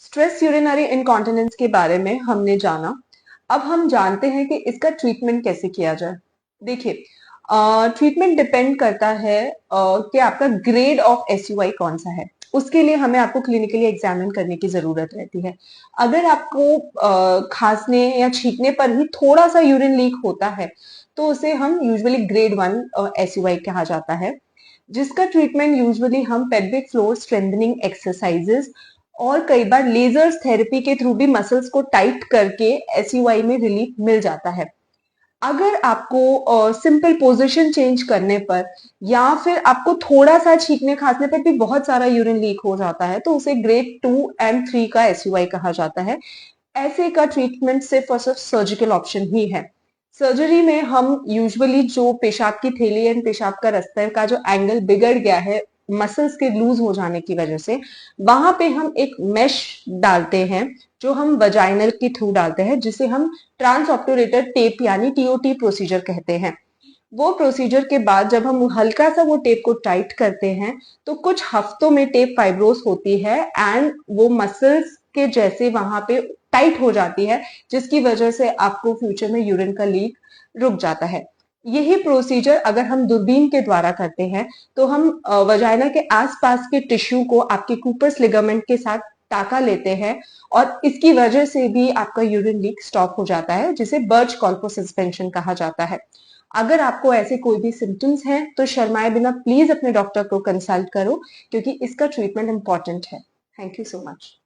Stress urinary incontinence के बारे में हमने जाना। अब हम जानते हैं कि इसका ट्रीटमेंट कैसे किया जाए। देखिए, ट्रीटमेंट डिपेंड करता है कि आपका ग्रेड ऑफ एसयूआई कौन सा है। उसके लिए हमें आपको क्लिनिकली एग्जामिन करने की जरूरत रहती है। अगर आपको खांसने या छींकने पर ही थोड़ा सा यूरिन लीक होता है तो उसे हम यूजुअली ग्रेड 1 एसयूआई कहा जाता है, जिसका ट्रीटमेंट यूजुअली हम पेल्विक फ्लोर स्ट्रेंथनिंग एक्सरसाइजेस और कई बार लेजर्स थेरेपी के थ्रू भी मसल्स को टाइट करके एसयूआई में रिलीफ मिल जाता है। अगर आपको सिंपल पोजीशन चेंज करने पर या फिर आपको थोड़ा सा छींकने खांसने पर भी बहुत सारा यूरिन लीक हो जाता है तो उसे ग्रेड 2 और 3 का एसयूआई कहा जाता है। ऐसे का ट्रीटमेंट सिर्फ और सिर्फ सर्जिकल ऑप्शन ही है। सर्जरी में हम यूजुअली जो पेशाब की थैली एंड पेशाब का रास्ते का जो एंगल बिगड़ गया है मसल्स के लूज हो जाने की वजह से, वहां पे हम एक मेश डालते हैं जो हम वजाइनल के थ्रू डालते हैं, जिसे हम ट्रांस ऑब्टुरेटर टेप यानी टीओटी प्रोसीजर कहते हैं। वो प्रोसीजर के बाद जब हम हल्का सा वो टेप को टाइट करते हैं तो कुछ हफ्तों में टेप फाइब्रोस होती है एंड वो मसल्स के जैसे वहां पे टाइट हो जाती है, जिसकी वजह से आपको फ्यूचर में यूरिन का लीक रुक जाता है। यही प्रोसीजर अगर हम दूरबीन के द्वारा करते हैं तो हम वजाइना के आसपास के टिश्यू को आपके कूपर्स लिगामेंट के साथ टाका लेते हैं और इसकी वजह से भी आपका यूरिन लीक स्टॉप हो जाता है, जिसे बर्च कॉल्पो सस्पेंशन कहा जाता है। अगर आपको ऐसे कोई भी सिम्टम्स हैं तो शर्माए बिना प्लीज अपने डॉक्टर को कंसल्ट करो, क्योंकि इसका ट्रीटमेंट इंपॉर्टेंट है। Thank you so much.